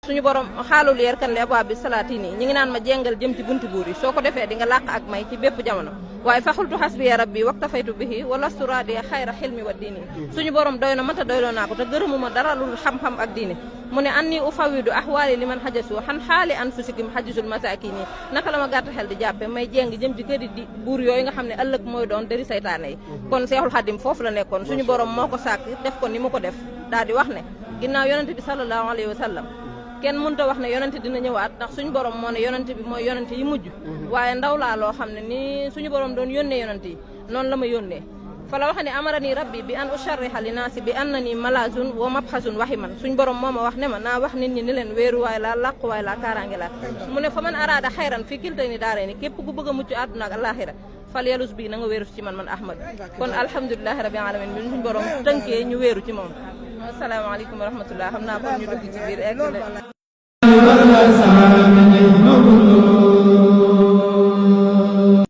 suñu borom xaalul yeer kan li abwaab bi salaatini ñi ngi naan ma jengal jëm ci bunti buur yi soo ko defee di nga làq ak may ci bépp jamono waaye faxultu xasbiya rabbi waktafaytu bihi walastu raadiya xayra xilmi wa diini suñu borom doy na ma te doyloo naa ko te gërëmuma dara lu xam-xam ak diine mu ne anni ufawidu ahwaali li man xajasu xan xaali anfusikum xajisul masakini naka la ma gàtt xel di jàppe may jeng jëm ci këri di buur yooyu nga xam ne ëllëg mooy doon dëri saytaane yi kon Seexul Xadim foofu la nekkoon suñu borom moo ko sàkk def ko ni mu ko def daal di wax ne ginnaaw yonente bi sallallahu alayhi wa sallam kenn mënut a wax ne yonente dina ñëwaat ndax suñu borom moo ne yonente bi mooy yonente yi mujj waaye ndaw laa loo xam ne ni suñu borom doon yónnee yonente yi noonu la ma yónnee fa la wax ne amarani rabbi bi an usharriha li naasi bi annani malazun wa mabxasun waximan suñ borom moo ma wax ne ma naa wax nit ñi ni leen wéeruwaay laa làquwaay laa kaaraange laa mu ne fa man araada xayran fii kiltay ni daaree ni képp ku bëgg a mucc àdduna ak alaxira fal yalus bii na nga wéeru ci man ahmad kon alhamdulilahi rabbil alamin bi suñ borom tënkee ñu wéeru ci moom asalaamaaleykum wa rahmatullah xam naa kon ñu dugg ci biir egg